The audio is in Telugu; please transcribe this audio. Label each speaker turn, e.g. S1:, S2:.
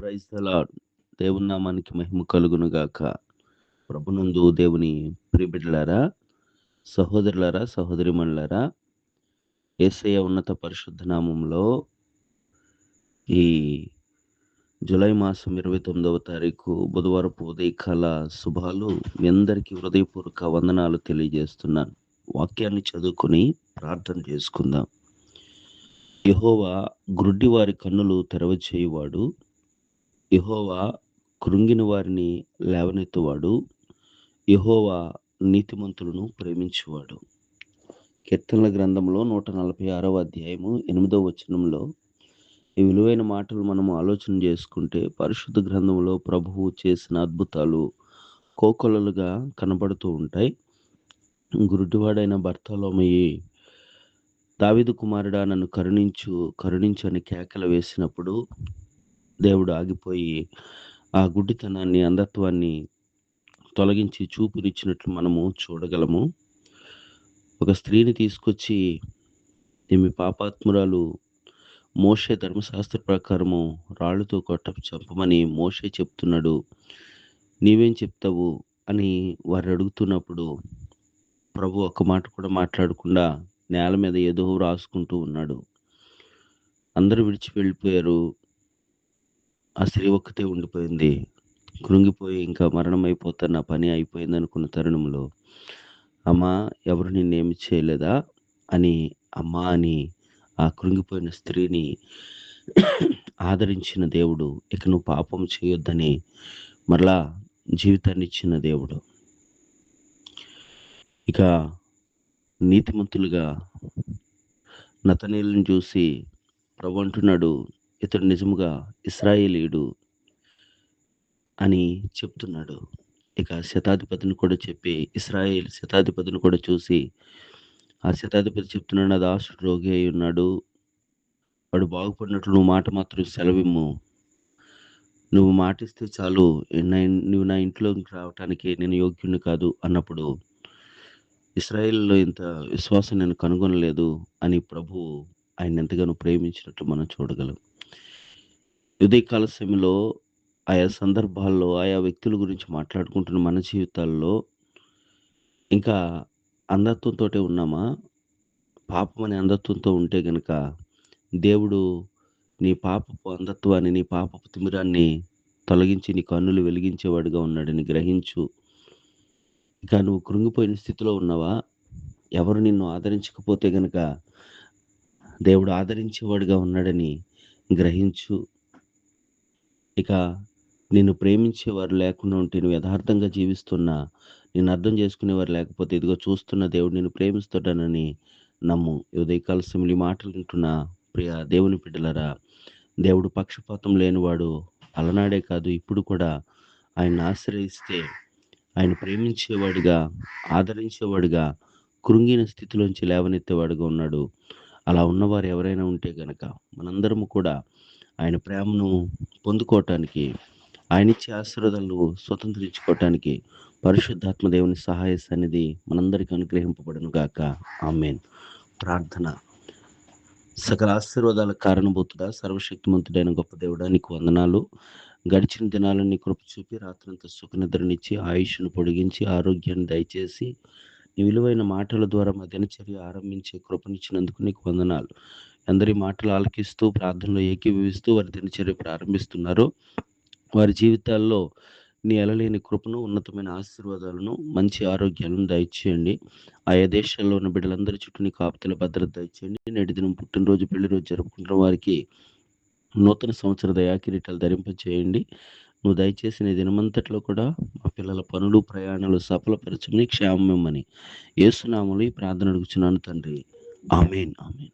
S1: Praise the lord. దేవుని నామానికి మహిమ కలుగును గాక. ప్రభునందు దేవుని ప్రియబిడ్డలారా, సహోదరులారా, సహోదరిమణులారా, యేసయ్య ఉన్నత పరిశుద్ధ నామంలో ఈ జూలై మాసం 29వ తారీఖు బుధవారపు ఉదయకాల శుభాలు మీ అందరికీ హృదయపూర్వక వందనాలు తెలియజేస్తున్నాను. వాక్యాన్ని చదువుకొని ప్రార్థన చేసుకుందాం. యెహోవా గ్రుడ్డి వారి కన్నులు తెరవచేయువాడు, యెహోవా కృంగిన వారిని లేవనెత్తువాడు, యెహోవా నీతిమంతులను ప్రేమించువాడు. కీర్తనల గ్రంథంలో 146వ అధ్యాయము 8వ వచనంలో ఈ విలువైన మాటలు మనము ఆలోచన చేసుకుంటే, పరిశుద్ధ గ్రంథంలో ప్రభువు చేసిన అద్భుతాలు కోకొల్లలుగా కనబడుతూ ఉంటాయి. గురుడివాడైన బర్తలోమయి, దావీదు కుమారుడా నన్ను కరుణించు అని కేకలు వేసినప్పుడు దేవుడు ఆగిపోయి ఆ గుడ్డితనాన్ని, అంధత్వాన్ని తొలగించి చూపునిచ్చినట్లు మనము చూడగలము. ఒక స్త్రీని తీసుకొచ్చి, ఈమె పాపాత్మురాలు, మోషే ధర్మశాస్త్ర ప్రకారము రాళ్ళతో చంపమని మోషే చెప్తున్నాడు, నీవేం చెప్తావు అని వారు అడుగుతున్నప్పుడు ప్రభు ఒక్క మాట కూడా మాట్లాడకుండా నేల మీద ఏదో రాసుకుంటూ ఉన్నాడు. అందరూ విడిచి వెళ్ళిపోయారు. ఆ స్త్రీ ఒక్కతే ఉండిపోయింది. కృంగిపోయి ఇంకా మరణం అయిపోతాను, నా పని అయిపోయింది అనుకున్న తరుణంలో, అమ్మా ఎవరు నిన్నేమి చేయలేదా అని అమ్మా అని ఆ కృంగిపోయిన స్త్రీని ఆదరించిన దేవుడు, ఇక నువ్వు పాపం చేయొద్దని మరలా జీవితాన్ని ఇచ్చిన దేవుడు. ఇక నీతిమంతులుగా నతనీయులను చూసి ప్రభు అంటున్నాడు, ఇతడు నిజముగా ఇశ్రాయేలీయుడు అని చెప్తున్నాడు. ఇక శతాధిపతిని కూడా చెప్పి, ఇశ్రాయేల్ శతాధిపతిని కూడా చూసి ఆ శతాధిపతి చెప్తున్నాడు, నా దాసుడు రోగి అయి ఉన్నాడు, వాడు బాగుపడినట్లు నువ్వు మాట మాత్రం సెలవిమ్ము, నువ్వు మాటిస్తే చాలు, నువ్వు నా ఇంట్లోకి రావటానికి నేను యోగ్యుని కాదు అన్నప్పుడు, ఇశ్రాయేల్లో ఇంత విశ్వాసం నేను కనుగొనలేదు అని ప్రభు ఆయన ఎంతగానో ప్రేమించినట్లు మనం చూడగలం. ఉదయకాల సమయంలో ఆయా సందర్భాల్లో ఆయా వ్యక్తుల గురించి మాట్లాడుకుంటున్న మన జీవితాల్లో ఇంకా అంధత్వంతో ఉన్నామా? పాపం అనే అంధత్వంతో ఉంటే గనక దేవుడు నీ పాపపు అంధత్వాన్ని, నీ పాపపు తిమిరాన్ని తొలగించి నీ కన్నులు వెలిగించేవాడుగా ఉన్నాడని గ్రహించు. ఇక నువ్వు కృంగిపోయిన స్థితిలో ఉన్నావా? ఎవరు నిన్ను ఆదరించకపోతే గనక దేవుడు ఆదరించేవాడుగా ఉన్నాడని గ్రహించు. ఇక నిన్ను ప్రేమించేవారు లేకుండా ఉంటే, నువ్వు యథార్థంగా జీవిస్తున్నా, నేను అర్థం చేసుకునేవారు లేకపోతే, ఇదిగో చూస్తున్న దేవుడు నిన్ను ప్రేమిస్తాడనని నమ్ము. ఉదయకాల సమయంలో ఈ మాటలు వింటున్న ప్రియ దేవుని బిడ్డలారా, దేవుడు పక్షపాతం లేనివాడు. అలనాడే కాదు, ఇప్పుడు కూడా ఆయన్ని ఆశ్రయిస్తే ఆయన ప్రేమించేవాడిగా, ఆదరించేవాడిగా, కృంగిన స్థితిలోంచి లేవనెత్తేవాడుగా ఉన్నాడు. అలా ఉన్నవారు ఎవరైనా ఉంటే గనక మనందరము కూడా ఆయన ప్రేమను పొందుకోవటానికి, ఆయన ఇచ్చే ఆశీర్వాదాలు స్వతంత్రించుకోవటానికి పరిశుద్ధాత్మ దేవుని సహాయ సన్నిధి మనందరికీ అనుగ్రహింపబడును గాక. ఆమేన్. ప్రార్థన. సకల ఆశీర్వాదాల కారణభూతుడా, సర్వశక్తిమంతుడైన గొప్ప దేవుడా, నీకు వందనాలు. గడిచిన దినాలన్నీ కృప చూపి రాత్రంతా సుఖనిద్రనిచ్చి ఆయుష్ను పొడిగించి ఆరోగ్యాన్ని దయచేసి నీ విలువైన మాటల ద్వారా మా దినచర్య ఆరంభించే కృపనిచ్చినందుకు నీకు వందనాలు. అందరి మాటలు ఆలకిస్తూ ప్రార్థనలో ఏకీభవిస్తూ వారి దినచర్య ప్రారంభిస్తున్నారు. వారి జీవితాల్లో నీ ఎలలేని కృపను, ఉన్నతమైన ఆశీర్వాదాలను, మంచి ఆరోగ్యాలను దయచేయండి. ఆయా దేశాల్లో ఉన్న బిడ్డలందరి చుట్టూ నీ కాపుదల భద్రత దయచేయండి. నేటి దినం పుట్టినరోజు, పెళ్లి రోజు జరుపుకుంటున్న వారికి నూతన సంవత్సర దయాకిరీటాలు ధరింపచేయండి. నువ్వు దయచేసి నీ దినమంతట్లో కూడా మా పిల్లల పనులు, ప్రయాణాలు సఫలపరచమని, క్షేమమని యేసు నామములో ఈ ప్రార్థన అడుగుచున్నాను తండ్రి. ఆమేన్. ఆమేన్.